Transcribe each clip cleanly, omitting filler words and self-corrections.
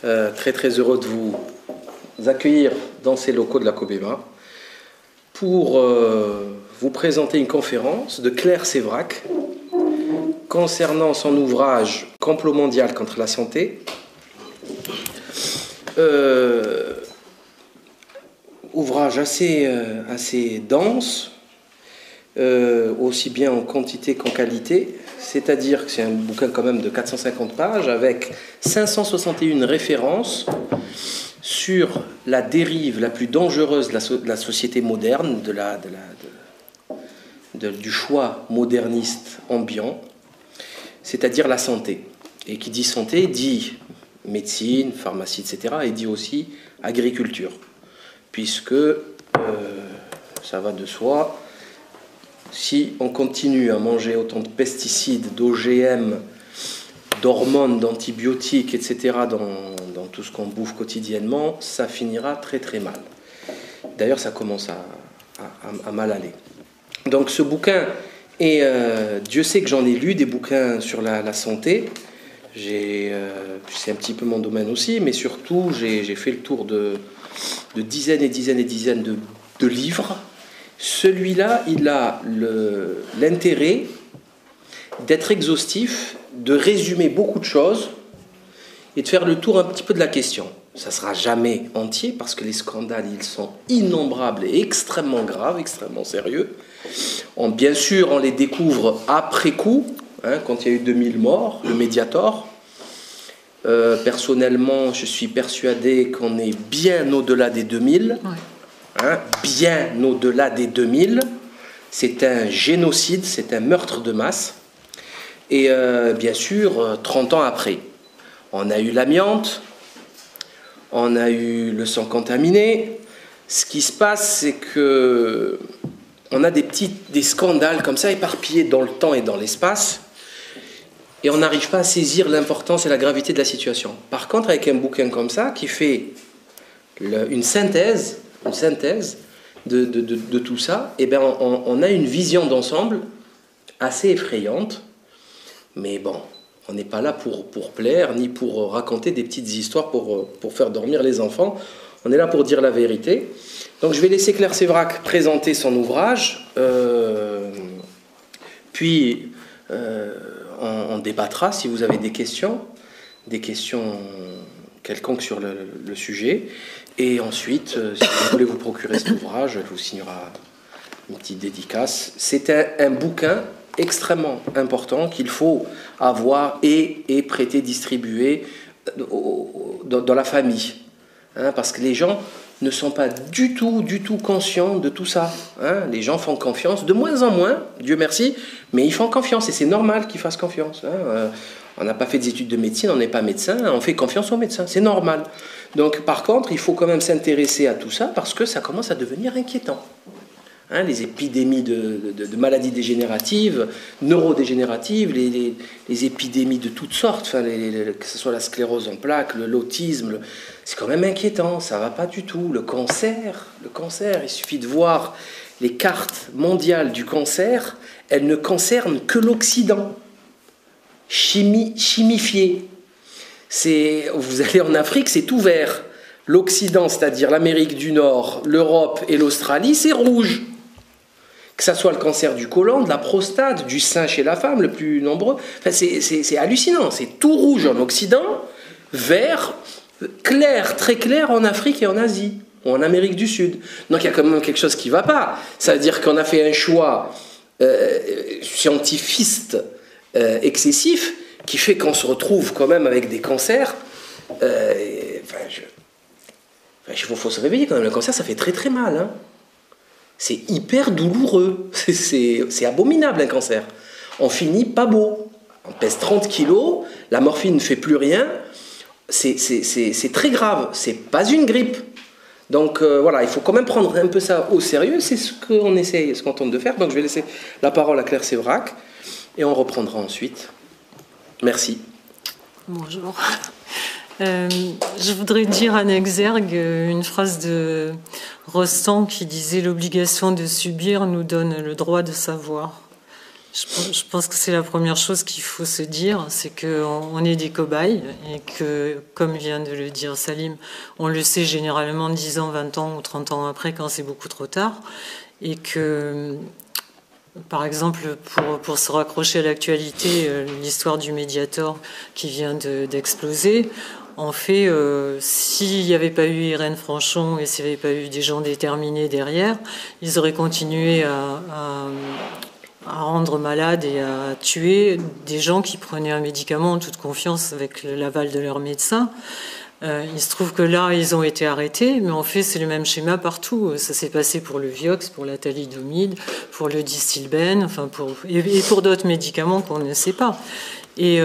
Très très heureux de vous accueillir dans ces locaux de la COBEMA pour vous présenter une conférence de Claire Sévrac concernant son ouvrage Complot mondial contre la santé. Ouvrage assez dense, aussi bien en quantité qu'en qualité, c'est-à-dire que c'est un bouquin quand même de 450 pages avec 561 références sur la dérive la plus dangereuse de la société moderne, du choix moderniste ambiant, c'est-à-dire la santé. Et qui dit santé dit médecine, pharmacie, etc. et dit aussi agriculture, puisque ça va de soi. Si on continue à manger autant de pesticides, d'OGM, d'hormones, d'antibiotiques, etc. dans tout ce qu'on bouffe quotidiennement, ça finira très très mal. D'ailleurs, ça commence à mal aller. Donc ce bouquin, Dieu sait que j'en ai lu des bouquins sur la santé. C'est un petit peu mon domaine aussi, mais surtout j'ai fait le tour de dizaines et dizaines et dizaines de livres. Celui-là, il a l'intérêt d'être exhaustif, de résumer beaucoup de choses et de faire le tour un petit peu de la question. Ça ne sera jamais entier parce que les scandales, ils sont innombrables et extrêmement graves, extrêmement sérieux. Bien sûr, on les découvre après coup, quand il y a eu 2000 morts, le Mediator. Personnellement, je suis persuadé qu'on est bien au-delà des 2000. Ouais. Bien au-delà des 2000. C'est un génocide, c'est un meurtre de masse. Et bien sûr, 30 ans après, on a eu l'amiante, on a eu le sang contaminé. Ce qui se passe, c'est que on a des scandales comme ça éparpillés dans le temps et dans l'espace, et on n'arrive pas à saisir l'importance et la gravité de la situation. Par contre, avec un bouquin comme ça, qui fait une synthèse de tout ça, eh bien, on a une vision d'ensemble assez effrayante. Mais bon, on n'est pas là pour plaire, ni pour raconter des petites histoires pour faire dormir les enfants. On est là pour dire la vérité. Donc je vais laisser Claire Sévrac présenter son ouvrage, puis on débattra si vous avez des questions quelconques sur le sujet. Et ensuite, si vous voulez vous procurer cet ouvrage, elle vous signera une petite dédicace. C'est un bouquin extrêmement important qu'il faut avoir et prêter, distribuer dans la famille. Parce que les gens ne sont pas du tout conscients de tout ça. Les gens font confiance, de moins en moins, Dieu merci, mais ils font confiance et c'est normal qu'ils fassent confiance. On n'a pas fait des études de médecine, on n'est pas médecin, on fait confiance aux médecins, c'est normal. Donc par contre, il faut quand même s'intéresser à tout ça parce que ça commence à devenir inquiétant. Les épidémies de maladies dégénératives, neurodégénératives, les épidémies de toutes sortes, que ce soit la sclérose en plaques, l'autisme, c'est quand même inquiétant, ça ne va pas du tout. Le cancer, il suffit de voir les cartes mondiales du cancer, elles ne concernent que l'Occident, chimifié. Vous allez en Afrique, c'est tout vert. L'Occident, c'est-à-dire l'Amérique du Nord, l'Europe et l'Australie, c'est rouge. Que ça soit le cancer du côlon, de la prostate, du sein chez la femme, le plus nombreux. C'est hallucinant, c'est tout rouge en Occident, vert, clair, très clair en Afrique et en Asie, ou en Amérique du Sud. Donc il y a quand même quelque chose qui ne va pas. Ça veut dire qu'on a fait un choix scientifiste excessif qui fait qu'on se retrouve quand même avec des cancers. Il faut se réveiller quand même. Le cancer, ça fait très très mal. C'est hyper douloureux. C'est abominable un cancer. On finit pas beau. On pèse 30 kilos, la morphine ne fait plus rien. C'est très grave. C'est pas une grippe. Donc voilà, il faut quand même prendre un peu ça au sérieux. C'est ce qu'on essaye, ce qu'on tente de faire. Donc je vais laisser la parole à Claire Sévrac et on reprendra ensuite. Merci. Bonjour. Je voudrais dire en exergue une phrase de Rostand qui disait « L'obligation de subir nous donne le droit de savoir ». Je pense que c'est la première chose qu'il faut se dire, c'est qu'on est des cobayes et que, comme vient de le dire Salim, on le sait généralement 10 ans, 20 ans ou 30 ans après quand c'est beaucoup trop tard. Et que, par exemple, pour se raccrocher à l'actualité, l'histoire du Mediator qui vient d'exploser, en fait, s'il n'y avait pas eu Irène Franchon et s'il n'y avait pas eu des gens déterminés derrière, ils auraient continué à rendre malades et à tuer des gens qui prenaient un médicament en toute confiance avec l'aval de leur médecin. Il se trouve que là, ils ont été arrêtés, mais en fait, c'est le même schéma partout. Ça s'est passé pour le Vioxx, pour la thalidomide, pour le Distilbène, enfin et pour d'autres médicaments qu'on ne sait pas. Et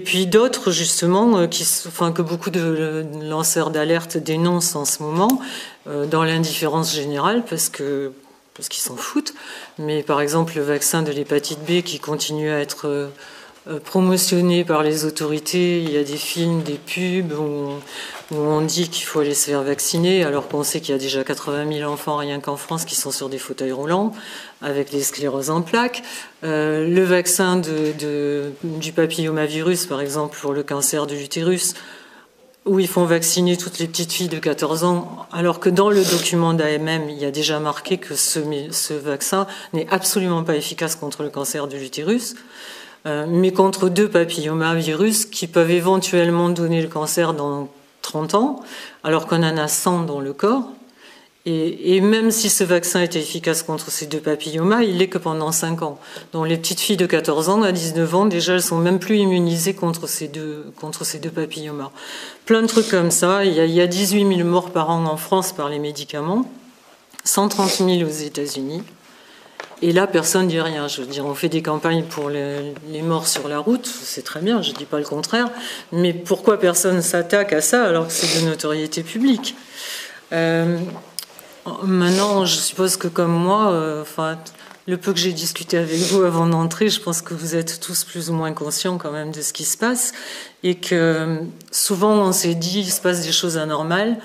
puis d'autres, justement, que beaucoup de lanceurs d'alerte dénoncent en ce moment, dans l'indifférence générale, parce qu'ils s'en foutent. Mais par exemple, le vaccin de l'hépatite B qui continue à être promotionné par les autorités. Il y a des films, des pubs où on dit qu'il faut aller se faire vacciner, alors qu'on sait qu'il y a déjà 80 000 enfants rien qu'en France qui sont sur des fauteuils roulants avec des scléroses en plaques. Le vaccin du papillomavirus, par exemple, pour le cancer de l'utérus, où ils font vacciner toutes les petites filles de 14 ans, alors que dans le document d'AMM, il y a déjà marqué que ce vaccin n'est absolument pas efficace contre le cancer de l'utérus, mais contre 2 papillomavirus qui peuvent éventuellement donner le cancer dans 30 ans, alors qu'on en a 100 dans le corps. Et même si ce vaccin était efficace contre ces 2 papillomas, il l'est que pendant 5 ans. Donc les petites filles de 14 ans à 19 ans, déjà, elles sont même plus immunisées contre ces deux papillomas. Plein de trucs comme ça. Il y a 18 000 morts par an en France par les médicaments, 130 000 aux États-Unis. Et là, personne ne dit rien. Je veux dire, on fait des campagnes pour les morts sur la route, c'est très bien, je ne dis pas le contraire. Mais pourquoi personne s'attaque à ça alors que c'est de notoriété publique ? Maintenant, je suppose que comme moi, le peu que j'ai discuté avec vous avant d'entrer, je pense que vous êtes tous plus ou moins conscients quand même de ce qui se passe et que souvent on s'est dit il se passe des choses anormales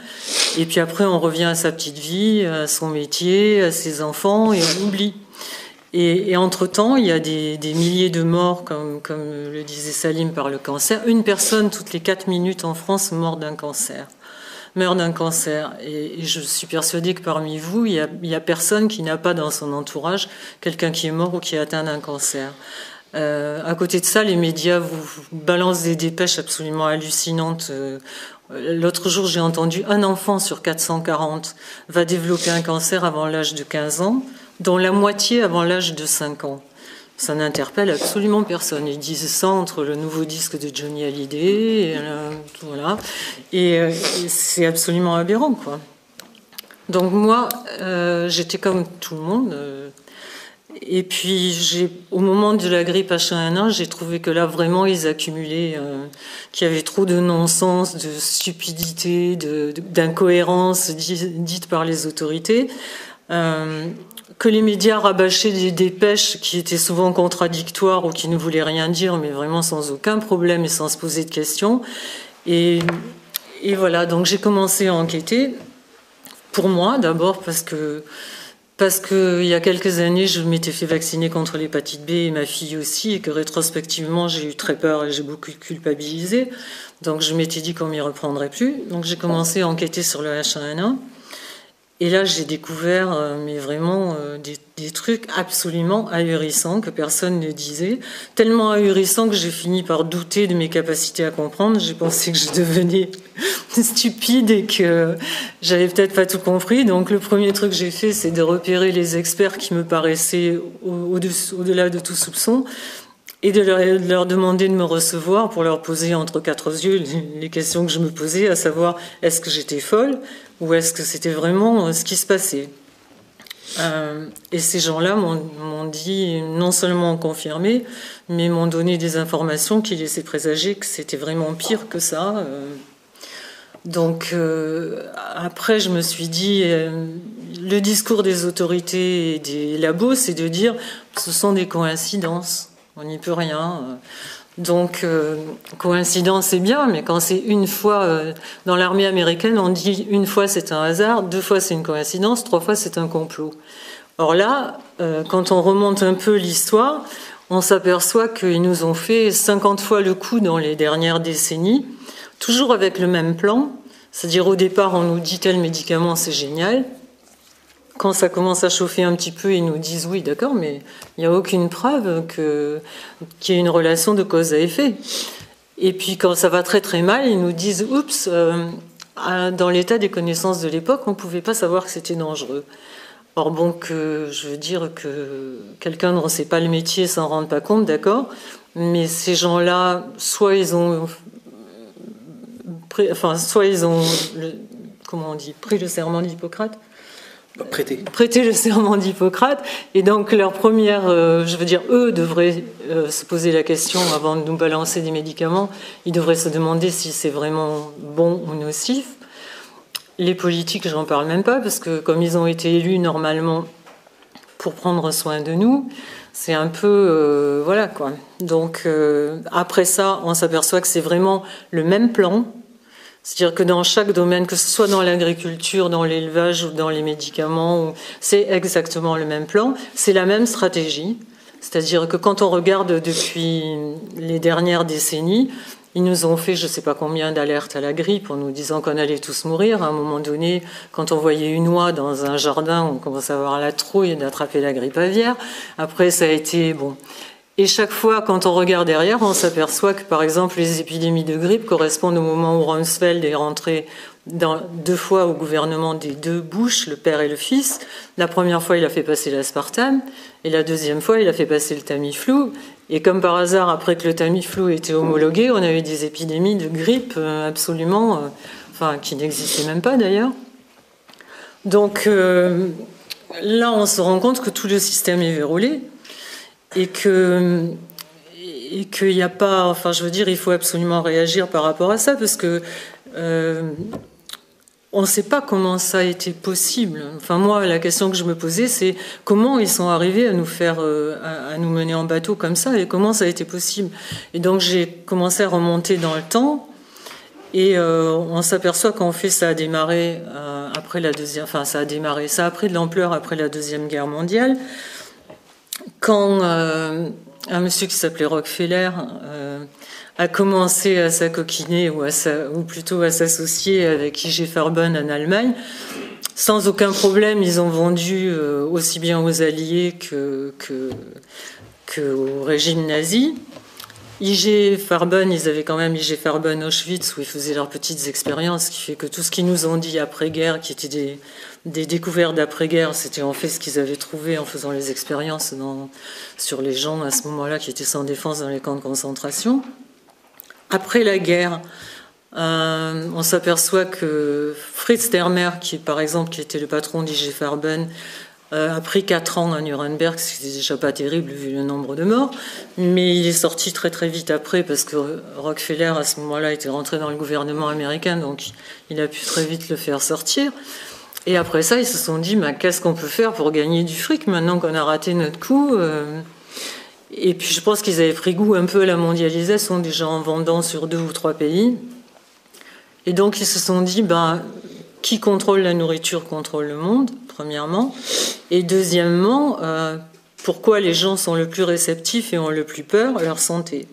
et puis après on revient à sa petite vie, à son métier, à ses enfants et on oublie. Et entre-temps, il y a des milliers de morts, comme le disait Salim, par le cancer. Une personne toutes les 4 minutes en France meurt d'un cancer. Et je suis persuadée que parmi vous, il y a personne qui n'a pas dans son entourage quelqu'un qui est mort ou qui est atteint d'un cancer. À côté de ça, les médias vous balancent des dépêches absolument hallucinantes. L'autre jour, j'ai entendu un enfant sur 440 va développer un cancer avant l'âge de 15 ans, dont la moitié avant l'âge de 5 ans. Ça n'interpelle absolument personne. Ils disent ça entre le nouveau disque de Johnny Hallyday, voilà. Et c'est absolument aberrant, quoi. Donc moi, j'étais comme tout le monde. Et puis, au moment de la grippe H1N1, j'ai trouvé que là, vraiment, ils accumulaient, qu'il y avait trop de non-sens, de stupidité, d'incohérence dites par les autorités. Que les médias rabâchaient des dépêches qui étaient souvent contradictoires ou qui ne voulaient rien dire, mais vraiment sans aucun problème et sans se poser de questions. Et voilà, donc j'ai commencé à enquêter. Pour moi, d'abord, parce que il y a quelques années, je m'étais fait vacciner contre l'hépatite B et ma fille aussi, et que rétrospectivement, j'ai eu très peur et j'ai beaucoup culpabilisé. Donc je m'étais dit qu'on m'y reprendrait plus. Donc j'ai commencé à enquêter sur le H1N1. Et là, j'ai découvert mais vraiment des trucs absolument ahurissants que personne ne disait. Tellement ahurissants que j'ai fini par douter de mes capacités à comprendre. J'ai pensé que je devenais stupide et que j'avais peut-être pas tout compris. Donc le premier truc que j'ai fait, c'est de repérer les experts qui me paraissaient au-delà de tout soupçon et de leur demander de me recevoir pour leur poser entre 4 yeux les questions que je me posais, à savoir est-ce que j'étais folle ou est-ce que c'était vraiment ce qui se passait. Et ces gens-là m'ont dit, non seulement confirmé, mais m'ont donné des informations qui laissaient présager que c'était vraiment pire que ça. Donc après, je me suis dit, le discours des autorités et des labos, c'est de dire ce sont des coïncidences. On n'y peut rien. Donc, coïncidence, c'est bien, mais quand c'est une fois, dans l'armée américaine, on dit une fois c'est un hasard, 2 fois c'est une coïncidence, 3 fois c'est un complot. Or là, quand on remonte un peu l'histoire, on s'aperçoit qu'ils nous ont fait 50 fois le coup dans les dernières décennies, toujours avec le même plan. C'est-à-dire au départ, on nous dit tel médicament, c'est génial. Quand ça commence à chauffer un petit peu, ils nous disent oui, d'accord, mais il n'y a aucune preuve qu'il y ait une relation de cause à effet. Et puis quand ça va très très mal, ils nous disent oups, dans l'état des connaissances de l'époque, on ne pouvait pas savoir que c'était dangereux. Or bon, je veux dire que quelqu'un ne sait pas le métier, s'en rend pas compte, d'accord, mais ces gens-là, soit ils ont pris le serment d'Hippocrate. Prêter le serment d'Hippocrate, et donc leur première, eux devraient se poser la question avant de nous balancer des médicaments, ils devraient se demander si c'est vraiment bon ou nocif. Les politiques, j'en parle même pas, parce que comme ils ont été élus normalement pour prendre soin de nous, c'est un peu, voilà quoi. Donc après ça, on s'aperçoit que c'est vraiment le même plan. C'est-à-dire que dans chaque domaine, que ce soit dans l'agriculture, dans l'élevage ou dans les médicaments, c'est exactement le même plan, c'est la même stratégie. C'est-à-dire que quand on regarde depuis les dernières décennies, ils nous ont fait je ne sais pas combien d'alertes à la grippe en nous disant qu'on allait tous mourir. À un moment donné, quand on voyait une oie dans un jardin, on commençait à avoir la trouille d'attraper la grippe aviaire. Après, ça a été bon. Et chaque fois, quand on regarde derrière, on s'aperçoit que, par exemple, les épidémies de grippe correspondent au moment où Rumsfeld est rentré 2 fois au gouvernement des 2 Bush, le père et le fils. La première fois, il a fait passer l'aspartame, et la deuxième fois, il a fait passer le Tamiflu. Et comme par hasard, après que le Tamiflu était homologué, on a eu des épidémies de grippe absolument, qui n'existaient même pas d'ailleurs. Donc là, on se rend compte que tout le système est verrouillé. Et qu'il n'y a pas, il faut absolument réagir par rapport à ça, parce que on ne sait pas comment ça a été possible. Enfin, moi, la question que je me posais, c'est comment ils sont arrivés à nous faire, à nous mener en bateau comme ça, et comment ça a été possible. Et donc, j'ai commencé à remonter dans le temps, et on s'aperçoit qu'en fait, ça a démarré après la deuxième, ça a pris de l'ampleur après la Deuxième Guerre mondiale. Quand un monsieur qui s'appelait Rockefeller a commencé à s'acoquiner ou plutôt à s'associer avec I.G. Farben en Allemagne, sans aucun problème, ils ont vendu aussi bien aux Alliés qu'au régime nazi. I.G. Farben, ils avaient quand même I.G. Farben Auschwitz où ils faisaient leurs petites expériences, ce qui fait que tout ce qu'ils nous ont dit après-guerre, qui étaient des découvertes d'après-guerre, c'était en fait ce qu'ils avaient trouvé en faisant les expériences sur les gens à ce moment-là qui étaient sans défense dans les camps de concentration. Après la guerre, on s'aperçoit que Fritz Dermer, qui était le patron d'I.G. Farben, a pris 4 ans à Nuremberg, ce qui n'était déjà pas terrible vu le nombre de morts, mais il est sorti très très vite après parce que Rockefeller à ce moment-là était rentré dans le gouvernement américain, donc il a pu très vite le faire sortir. Et après ça, ils se sont dit qu'est-ce qu'on peut faire pour gagner du fric maintenant qu'on a raté notre coup. Et puis je pense qu'ils avaient pris goût un peu à la mondialisation déjà en vendant sur 2 ou 3 pays. Et donc ils se sont dit qui contrôle la nourriture contrôle le monde, premièrement. Et deuxièmement, pourquoi les gens sont le plus réceptifs et ont le plus peur? Leur santé.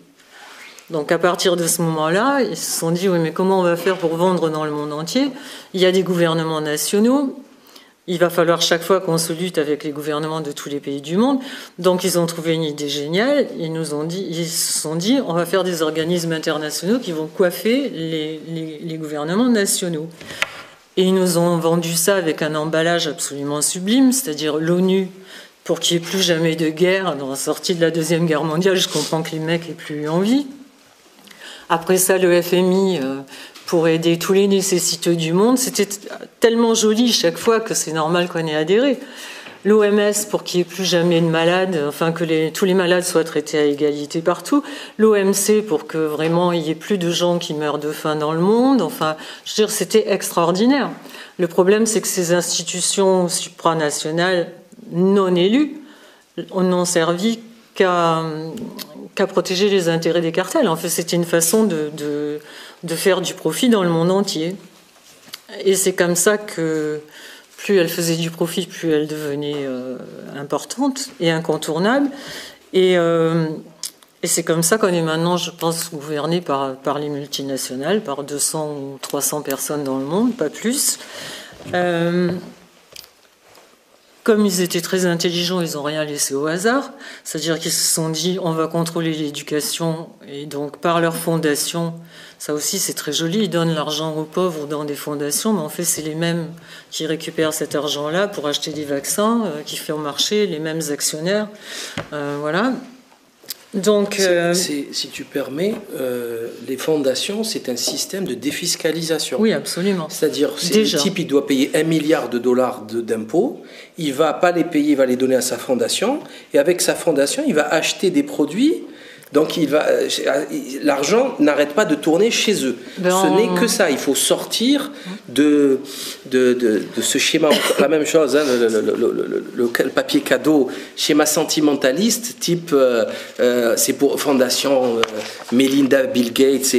Donc à partir de ce moment-là, ils se sont dit, oui, mais comment on va faire pour vendre dans le monde entier? Il y a des gouvernements nationaux. Il va falloir chaque fois qu'on se lutte avec les gouvernements de tous les pays du monde. Donc ils ont trouvé une idée géniale. Ils se sont dit, on va faire des organismes internationaux qui vont coiffer les gouvernements nationaux. Et ils nous ont vendu ça avec un emballage absolument sublime, c'est-à-dire l'ONU, pour qu'il n'y ait plus jamais de guerre. Dans la sortie de la Deuxième Guerre mondiale, je comprends que les mecs n'aient plus envie. Après ça, le FMI, pour aider tous les nécessiteux du monde, c'était tellement joli chaque fois que c'est normal qu'on ait adhéré. L'OMS, pour qu'il n'y ait plus jamais de malades, que tous les malades soient traités à égalité partout. L'OMC, pour que vraiment il n'y ait plus de gens qui meurent de faim dans le monde. C'était extraordinaire. Le problème, c'est que ces institutions supranationales non élues n'ont servi qu'à protéger les intérêts des cartels. En fait, c'était une façon de faire du profit dans le monde entier. Et c'est comme ça que plus elle faisait du profit, plus elle devenait importante et incontournable. Et c'est comme ça qu'on est maintenant, je pense, gouverné par les multinationales, par 200 ou 300 personnes dans le monde, pas plus. Comme ils étaient très intelligents, ils n'ont rien laissé au hasard. C'est-à-dire qu'ils se sont dit, on va contrôler l'éducation. Et donc, par leur fondation, ça aussi c'est très joli, ils donnent l'argent aux pauvres dans des fondations, mais en fait c'est les mêmes qui récupèrent cet argent-là pour acheter des vaccins, qui font marcher, les mêmes actionnaires. Voilà. Donc, si tu permets, les fondations, c'est un système de défiscalisation. Oui, absolument. C'est-à-dire, le type, il doit payer $1 milliard d'impôts, il ne va pas les payer, il va les donner à sa fondation, et avec sa fondation, il va acheter des produits. Donc l'argent n'arrête pas de tourner chez eux. Ce n'est que ça. Il faut sortir de ce schéma. La même chose, hein, le papier cadeau, schéma sentimentaliste, type c'est pour fondation Melinda Bill Gates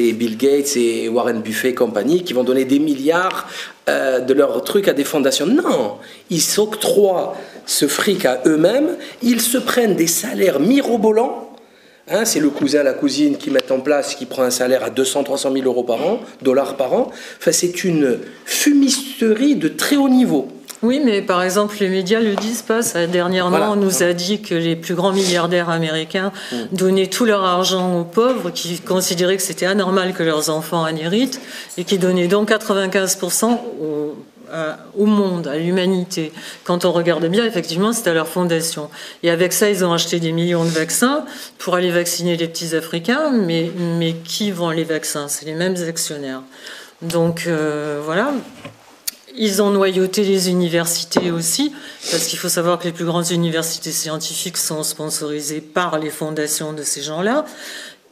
et Warren Buffett et compagnie qui vont donner des milliards de leurs trucs à des fondations. Non, ils s'octroient ce fric à eux-mêmes. Ils se prennent des salaires mirobolants. Hein, c'est le cousin, la cousine qui mettent en place, qui prend un salaire à 200-300 000 euros par an, dollars par an. Enfin, c'est une fumisterie de très haut niveau. Oui, mais par exemple, les médias le disent pas. Ça, dernièrement, on nous a dit que les plus grands milliardaires américains donnaient tout leur argent aux pauvres, qui considéraient que c'était anormal que leurs enfants en héritent, et qui donnaient donc 95% au monde, à l'humanité. Quand on regarde bien, effectivement, c'est à leur fondation. Et avec ça, ils ont acheté des millions de vaccins pour aller vacciner les petits Africains, mais qui vend les vaccins? C'est les mêmes actionnaires. Donc, voilà. Ils ont noyauté les universités aussi, parce qu'il faut savoir que les plus grandes universités scientifiques sont sponsorisées par les fondations de ces gens-là.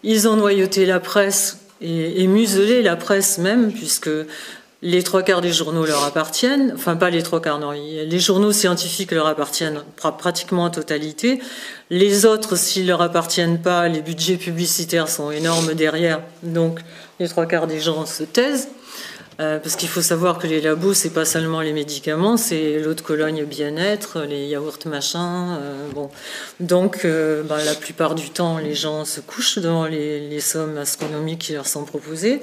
Ils ont noyauté la presse et muselé la presse même, puisque les 3/4 des journaux leur appartiennent, enfin pas les 3/4, non, les journaux scientifiques leur appartiennent pratiquement en totalité. Les autres, s'ils leur appartiennent pas, les budgets publicitaires sont énormes derrière, donc les 3/4 des gens se taisent. Parce qu'il faut savoir que les labos, c'est pas seulement les médicaments, c'est l'eau de Cologne bien-être, les yaourts machin. Bon, donc la plupart du temps, les gens se couchent devant les sommes astronomiques qui leur sont proposées.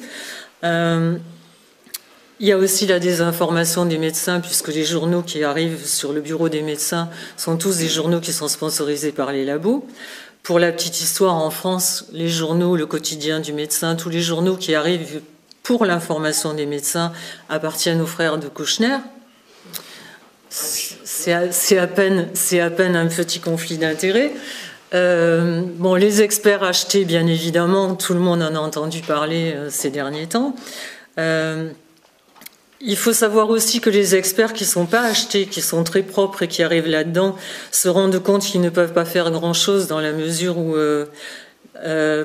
Il y a aussi la désinformation des médecins, puisque les journaux qui arrivent sur le bureau des médecins sont tous des journaux qui sont sponsorisés par les labos. Pour la petite histoire, en France, les journaux, le quotidien du médecin, tous les journaux qui arrivent pour l'information des médecins appartiennent aux frères de Kouchner. C'est à peine un petit conflit d'intérêts. Les experts achetés, bien évidemment, tout le monde en a entendu parler ces derniers temps. Il faut savoir aussi que les experts qui ne sont pas achetés, qui sont très propres et qui arrivent là-dedans, se rendent compte qu'ils ne peuvent pas faire grand-chose dans la mesure où...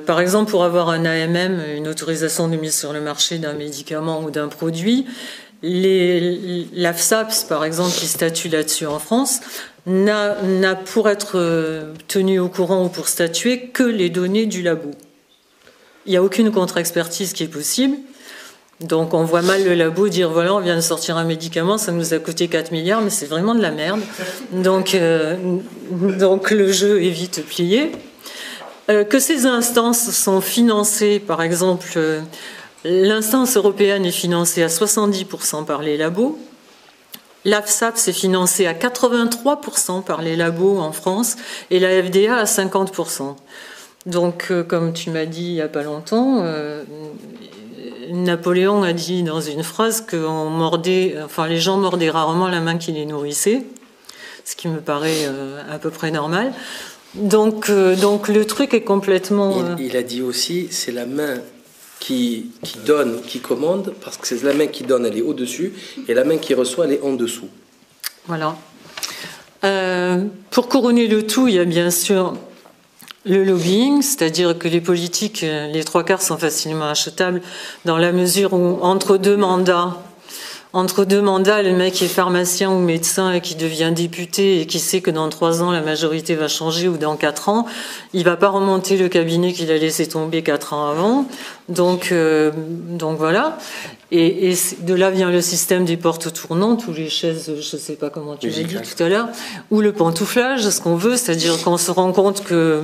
par exemple, pour avoir un AMM, une autorisation de mise sur le marché d'un médicament ou d'un produit, l'AFSAPS, par exemple, qui statue là-dessus en France, n'a pour être tenu au courant ou pour statuer que les données du labo. Il n'y a aucune contre-expertise qui est possible. Donc on voit mal le labo dire voilà, on vient de sortir un médicament, ça nous a coûté 4 milliards, mais c'est vraiment de la merde. Donc le jeu est vite plié. Que ces instances sont financées, par exemple, l'instance européenne est financée à 70% par les labos, l'AFSAPS est financée à 83% par les labos en France et la FDA à 50%. Donc, comme tu m'as dit il n'y a pas longtemps, Napoléon a dit dans une phrase que les gens mordaient rarement la main qui les nourrissait, ce qui me paraît à peu près normal. Donc le truc est complètement... Il a dit aussi, c'est la main qui donne, qui commande, parce que c'est la main qui donne, elle est au-dessus, et la main qui reçoit, elle est en dessous. Voilà. Pour couronner le tout, il y a bien sûr le lobbying, c'est-à-dire que les politiques, les 3/4 sont facilement achetables, dans la mesure où, entre deux mandats, entre deux mandats, le mec est pharmacien ou médecin et qui devient député et qui sait que dans 3 ans, la majorité va changer ou dans 4 ans, il va pas remonter le cabinet qu'il a laissé tomber 4 ans avant. Donc voilà. Et de là vient le système des portes tournantes ou les chaises, je sais pas comment tu l'as dit tout à l'heure, ou le pantouflage, ce qu'on veut, c'est-à-dire qu'on se rend compte que,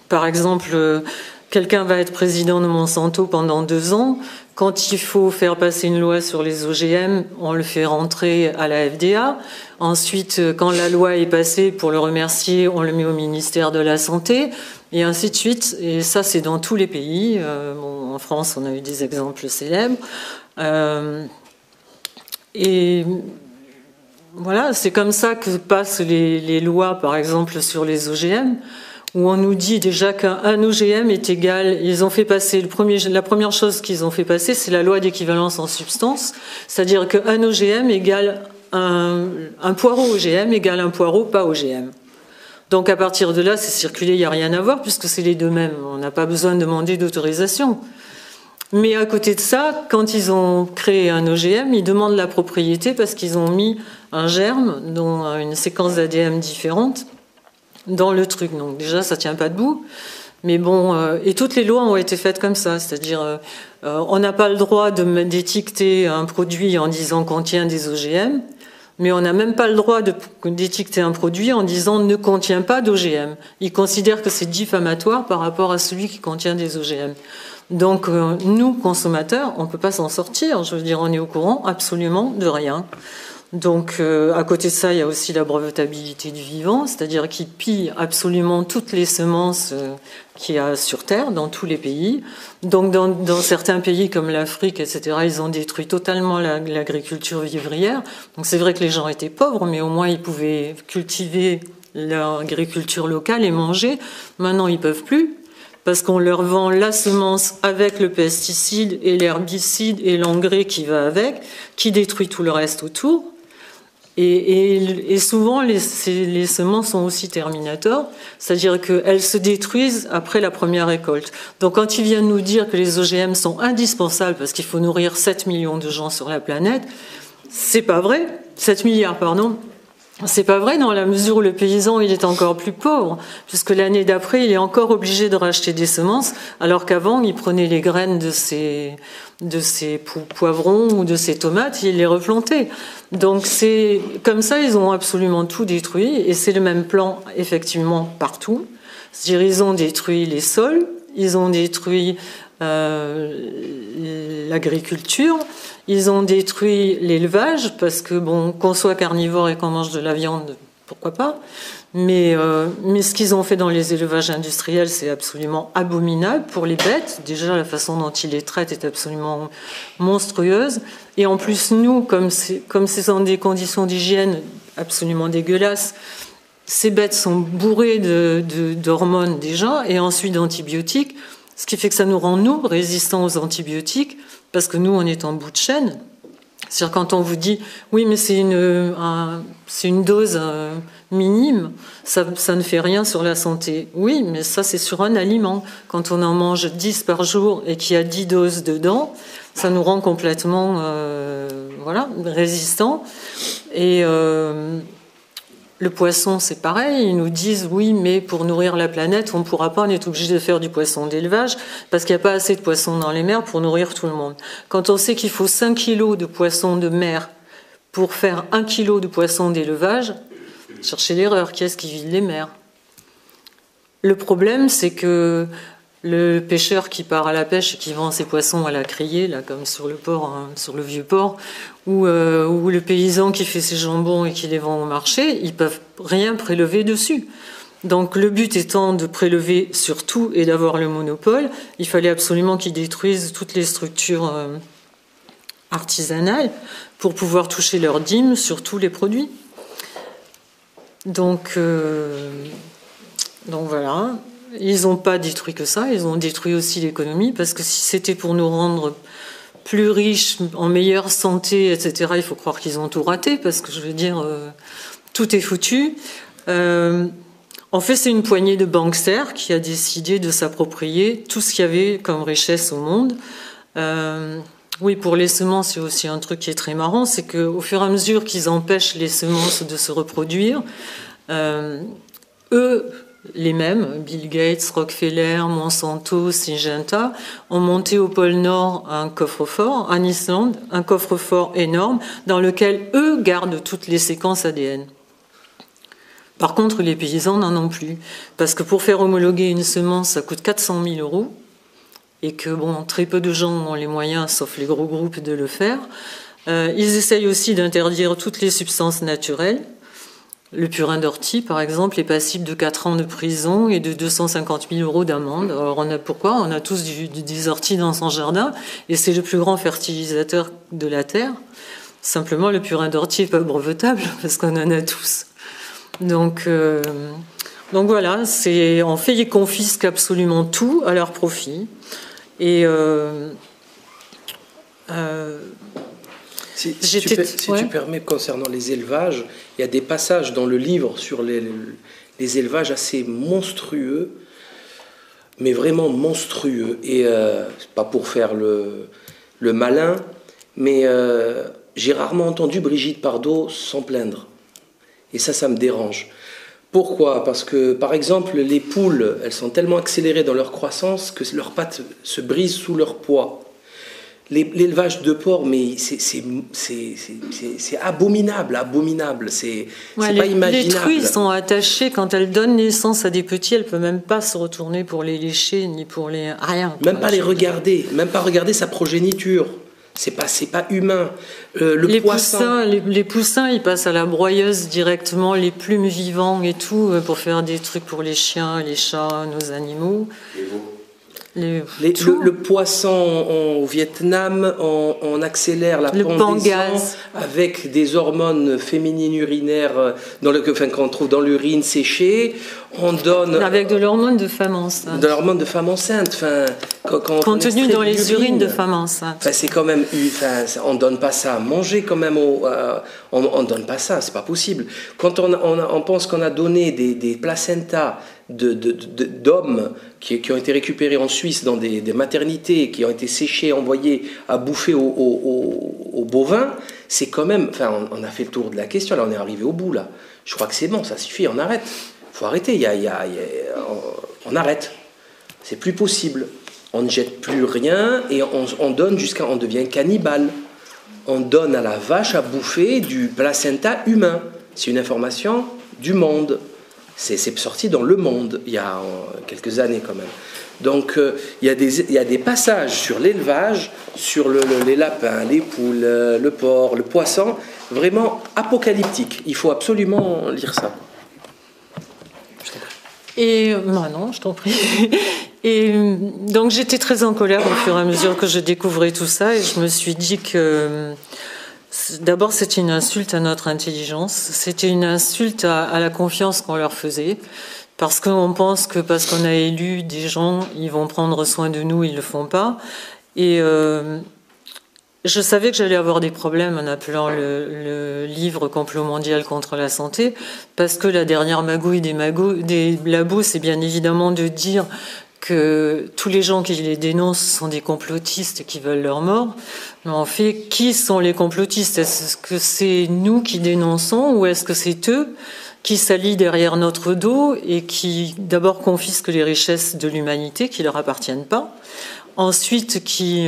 par exemple, quelqu'un va être président de Monsanto pendant 2 ans. Quand il faut faire passer une loi sur les OGM, on le fait rentrer à la FDA. Ensuite, quand la loi est passée, pour le remercier, on le met au ministère de la Santé, et ainsi de suite. Et ça, c'est dans tous les pays. Bon, en France, on a eu des exemples célèbres. Et voilà, c'est comme ça que passent les lois, par exemple, sur les OGM, où on nous dit déjà qu'un OGM est égal. Ils ont fait passer la première chose qu'ils ont fait passer, c'est la loi d'équivalence en substance, c'est-à-dire qu'un OGM égale un poireau OGM égale un poireau pas OGM. Donc à partir de là, c'est circulé, il n'y a rien à voir puisque c'est les deux mêmes. On n'a pas besoin de demander d'autorisation. Mais à côté de ça, quand ils ont créé un OGM, ils demandent la propriété parce qu'ils ont mis un germe, dont une séquence d'ADN différente, dans le truc. Donc déjà, ça tient pas debout. Mais bon, et toutes les lois ont été faites comme ça. C'est-à-dire, on n'a pas le droit d'étiqueter un produit en disant contient des OGM, mais on n'a même pas le droit d'étiqueter un produit en disant ne contient pas d'OGM. Ils considèrent que c'est diffamatoire par rapport à celui qui contient des OGM. Donc, nous, consommateurs, on ne peut pas s'en sortir. Je veux dire, on est au courant absolument de rien. Donc, à côté de ça, il y a aussi la brevetabilité du vivant, c'est-à-dire qu'ils pillent absolument toutes les semences qu'il y a sur Terre, dans tous les pays. Donc, dans certains pays comme l'Afrique, etc., ils ont détruit totalement l'agriculture vivrière. Donc, c'est vrai que les gens étaient pauvres, mais au moins, ils pouvaient cultiver leur agriculture locale et manger. Maintenant, ils peuvent plus, parce qu'on leur vend la semence avec le pesticide et l'herbicide et l'engrais qui va avec, qui détruit tout le reste autour. Et souvent, les semences sont aussi terminators, c'est-à-dire qu'elles se détruisent après la première récolte. Donc quand ils viennent nous dire que les OGM sont indispensables parce qu'il faut nourrir 7 millions de gens sur la planète, c'est pas vrai. 7 milliards, pardon. C'est pas vrai dans la mesure où le paysan il est encore plus pauvre, puisque l'année d'après il est encore obligé de racheter des semences, alors qu'avant il prenait les graines de ses poivrons ou de ses tomates et il les replantait. Donc c'est comme ça, ils ont absolument tout détruit et c'est le même plan effectivement partout. C'est-à-dire ils ont détruit les sols, ils ont détruit l'agriculture, ils ont détruit l'élevage parce que bon, qu'on soit carnivore et qu'on mange de la viande, pourquoi pas. Mais ce qu'ils ont fait dans les élevages industriels, c'est absolument abominable pour les bêtes. Déjà, la façon dont ils les traitent est absolument monstrueuse. Et en plus, nous, comme c'est dans des conditions d'hygiène absolument dégueulasses, ces bêtes sont bourrées d'hormones déjà et ensuite d'antibiotiques. Ce qui fait que ça nous rend, nous, résistants aux antibiotiques, parce que nous, on est en bout de chaîne. C'est-à-dire quand on vous dit, oui, mais c'est une dose minime, ça ne fait rien sur la santé. Oui, mais ça, c'est sur un aliment. Quand on en mange 10 par jour et qu'il y a 10 doses dedans, ça nous rend complètement résistants. Et le poisson, c'est pareil. Ils nous disent, oui, mais pour nourrir la planète, on ne pourra pas, on est obligé de faire du poisson d'élevage parce qu'il n'y a pas assez de poissons dans les mers pour nourrir tout le monde. Quand on sait qu'il faut 5 kilos de poissons de mer pour faire 1 kilo de poissons d'élevage, cherchez l'erreur, qui est-ce qui vide les mers? Le problème, c'est que le pêcheur qui part à la pêche et qui vend ses poissons à la criée, là, comme sur le port, hein, sur le vieux port, ou le paysan qui fait ses jambons et qui les vend au marché, ils peuvent rien prélever dessus. Donc le but étant de prélever sur tout et d'avoir le monopole, il fallait absolument qu'ils détruisent toutes les structures artisanales pour pouvoir toucher leur dîme sur tous les produits. Donc voilà. Ils n'ont pas détruit que ça, ils ont détruit aussi l'économie, parce que si c'était pour nous rendre plus riches, en meilleure santé, etc., il faut croire qu'ils ont tout raté, parce que je veux dire, tout est foutu. En fait, c'est une poignée de banksters qui a décidé de s'approprier tout ce qu'il y avait comme richesse au monde. Oui, pour les semences, il y a aussi un truc qui est très marrant, c'est qu'au fur et à mesure qu'ils empêchent les semences de se reproduire, eux, les mêmes, Bill Gates, Rockefeller, Monsanto, Syngenta, ont monté au pôle Nord un coffre-fort, en Islande, un coffre-fort énorme, dans lequel eux gardent toutes les séquences ADN. Par contre, les paysans n'en ont plus, parce que pour faire homologuer une semence, ça coûte 400 000 €, et que bon, très peu de gens ont les moyens, sauf les gros groupes, de le faire. Ils essayent aussi d'interdire toutes les substances naturelles. Le purin d'ortie, par exemple, est passible de 4 ans de prison et de 250 000 € d'amende. Alors pourquoi ? On a tous des orties dans son jardin, et c'est le plus grand fertilisateur de la terre. Simplement, le purin d'ortie n'est pas brevetable, parce qu'on en a tous. Donc voilà, en fait, ils confisquent absolument tout à leur profit. Et si tu permets, concernant les élevages, il y a des passages dans le livre sur les élevages assez monstrueux, mais vraiment monstrueux. Et c'est pas pour faire le malin, mais j'ai rarement entendu Brigitte Bardot s'en plaindre. Et ça me dérange. Pourquoi ? Parce que, par exemple, les poules, elles sont tellement accélérées dans leur croissance que leurs pattes se brisent sous leur poids. L'élevage de porcs, mais c'est abominable. C'est pas imaginable. Les truies sont attachées, quand elles donnent naissance à des petits, elles ne peuvent même pas se retourner pour les lécher, ni pour les... rien. Même pas les regarder, même pas regarder sa progéniture. C'est pas humain. Les poussins, ils passent à la broyeuse directement, les plumes vivants et tout, pour faire des trucs pour les chiens, les chats, nos animaux. Le poisson au Vietnam, on accélère la pendaison avec des hormones féminines urinaires qu'on trouve dans l'urine séchée. On donne avec de l'hormone de femme enceinte. De l'hormone de femme enceinte. Contenu dans les urines de femme enceinte. C'est quand même, on donne pas ça à manger quand même. On donne pas ça, c'est pas possible. Quand on pense qu'on a donné des placentas d'hommes qui ont été récupérés en Suisse dans des maternités, qui ont été séchés, envoyés à bouffer aux bovins, c'est quand même... on a fait le tour de la question, là on est arrivé au bout, là. Je crois que c'est bon, ça suffit, on arrête. Il faut arrêter, on arrête. C'est plus possible. On ne jette plus rien et on donne on devient cannibale. On donne à la vache à bouffer du placenta humain. C'est une information du Monde. C'est sorti dans Le Monde il y a quelques années quand même. Donc il y a des passages sur l'élevage, sur les lapins, les poules, le porc, le poisson, vraiment apocalyptiques. Il faut absolument lire ça. Et non, je t'en prie. Et donc j'étais très en colère au fur et à mesure que je découvrais tout ça, et je me suis dit que d'abord c'était une insulte à notre intelligence, c'était une insulte à la confiance qu'on leur faisait, parce qu'on pense que parce qu'on a élu des gens, ils vont prendre soin de nous, ils le font pas. Et je savais que j'allais avoir des problèmes en appelant le livre Complot mondial contre la santé, parce que la dernière magouille des labos, c'est bien évidemment de dire que tous les gens qui les dénoncent sont des complotistes qui veulent leur mort. Mais en fait, qui sont les complotistes ? Est-ce que c'est nous qui dénonçons, ou est-ce que c'est eux qui s'allient derrière notre dos et qui d'abord confisquent les richesses de l'humanité qui ne leur appartiennent pas, ensuite qui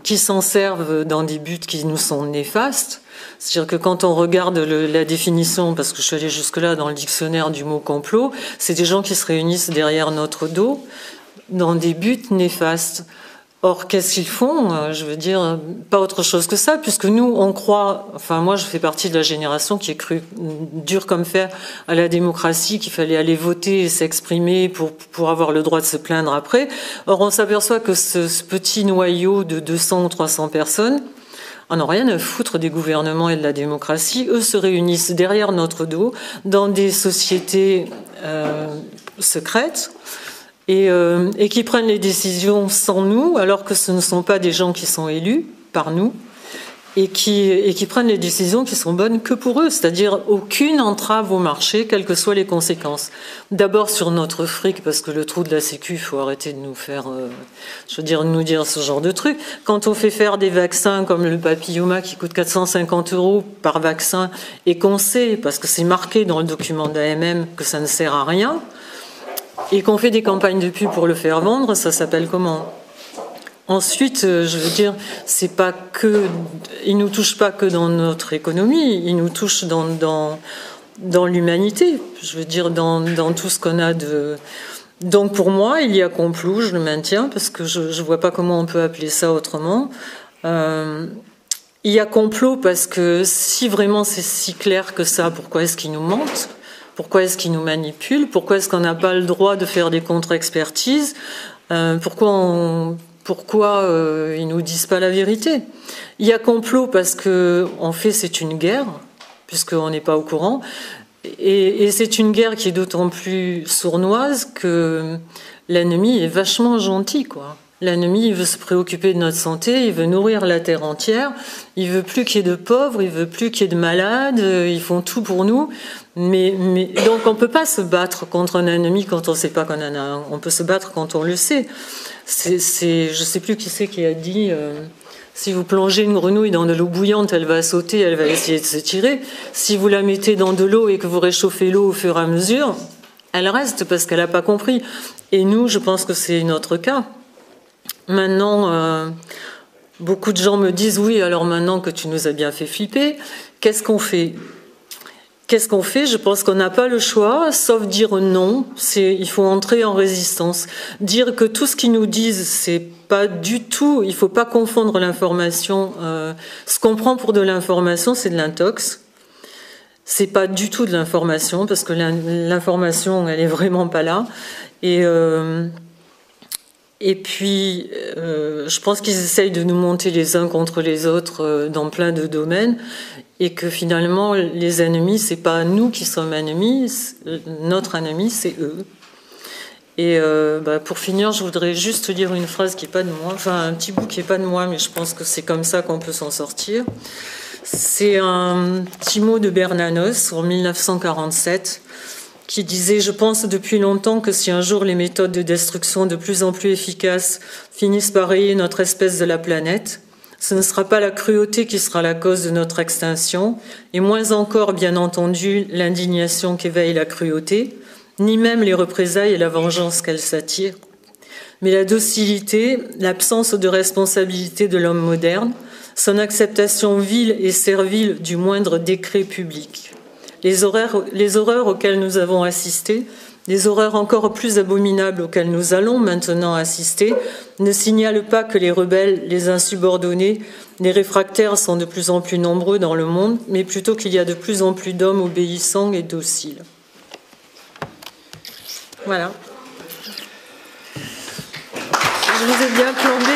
s'en servent dans des buts qui nous sont néfastes. C'est-à-dire que quand on regarde la définition, parce que je suis allée jusque-là dans le dictionnaire du mot complot, c'est des gens qui se réunissent derrière notre dos dans des buts néfastes. Or, qu'est-ce qu'ils font ? Je veux dire, pas autre chose que ça, puisque nous, on croit... Enfin, moi, je fais partie de la génération qui a cru dur comme fer à la démocratie, qu'il fallait aller voter et s'exprimer pour avoir le droit de se plaindre après. Or, on s'aperçoit que ce petit noyau de 200 ou 300 personnes en ont rien à foutre des gouvernements et de la démocratie. Eux se réunissent derrière notre dos dans des sociétés secrètes, et qui prennent les décisions sans nous, alors que ce ne sont pas des gens qui sont élus par nous. et qui prennent les décisions qui sont bonnes que pour eux, c'est-à-dire aucune entrave au marché, quelles que soient les conséquences. D'abord sur notre fric, parce que le trou de la Sécu, il faut arrêter de nous faire, nous dire ce genre de trucs. Quand on fait faire des vaccins comme le papilloma qui coûte 450 € par vaccin, et qu'on sait, parce que c'est marqué dans le document d'AMM, que ça ne sert à rien, et qu'on fait des campagnes de pub pour le faire vendre, ça s'appelle comment ? Ensuite, je veux dire, c'est pas que, il nous touche pas que dans notre économie, il nous touche dans l'humanité. Je veux dire, dans tout ce qu'on a de. Donc pour moi, il y a complot, je le maintiens, parce que je vois pas comment on peut appeler ça autrement. Il y a complot parce que si vraiment c'est si clair que ça, pourquoi est-ce qu'ils nous mentent ? Pourquoi est-ce qu'ils nous manipulent ? Pourquoi est-ce qu'on n'a pas le droit de faire des contre-expertises ? Pourquoi ils nous disent pas la vérité ? Il y a complot parce que, en fait, c'est une guerre, puisqu'on n'est pas au courant. Et c'est une guerre qui est d'autant plus sournoise que l'ennemi est vachement gentil, quoi. L'ennemi, il veut se préoccuper de notre santé, il veut nourrir la terre entière, il veut plus qu'il y ait de pauvres, il veut plus qu'il y ait de malades, ils font tout pour nous. Mais donc on peut pas se battre contre un ennemi quand on sait pas qu'on en a un. On peut se battre quand on le sait. Je sais plus qui c'est qui a dit si vous plongez une grenouille dans de l'eau bouillante, elle va sauter, elle va essayer de se tirer. Si vous la mettez dans de l'eau et que vous réchauffez l'eau au fur et à mesure, elle reste parce qu'elle n'a pas compris. Et nous, je pense que c'est notre cas. Maintenant, beaucoup de gens me disent oui, alors maintenant que tu nous as bien fait flipper, qu'est-ce qu'on fait ? Qu'est-ce qu'on fait ? Je pense qu'on n'a pas le choix, sauf dire non. Il faut entrer en résistance. Dire que tout ce qu'ils nous disent, c'est pas du tout. Il faut pas confondre l'information. Ce qu'on prend pour de l'information, c'est de l'intox. C'est pas du tout de l'information parce que l'information, elle est vraiment pas là. Et puis, je pense qu'ils essayent de nous monter les uns contre les autres dans plein de domaines, et que finalement, les ennemis, c'est pas nous qui sommes ennemis, notre ennemi, c'est eux. Et pour finir, je voudrais juste dire une phrase qui est pas de moi, enfin un petit bout qui est pas de moi, mais je pense que c'est comme ça qu'on peut s'en sortir. C'est un petit mot de Bernanos en 1947. Qui disait « Je pense depuis longtemps que si un jour les méthodes de destruction de plus en plus efficaces finissent par rayer notre espèce de la planète, ce ne sera pas la cruauté qui sera la cause de notre extinction, et moins encore, bien entendu, l'indignation qu'éveille la cruauté, ni même les représailles et la vengeance qu'elle s'attire, mais la docilité, l'absence de responsabilité de l'homme moderne, son acceptation vile et servile du moindre décret public. Les horreurs auxquelles nous avons assisté, les horreurs encore plus abominables auxquelles nous allons maintenant assister, ne signalent pas que les rebelles, les insubordonnés, les réfractaires sont de plus en plus nombreux dans le monde, mais plutôt qu'il y a de plus en plus d'hommes obéissants et dociles. Voilà. Je vous ai bien plombé.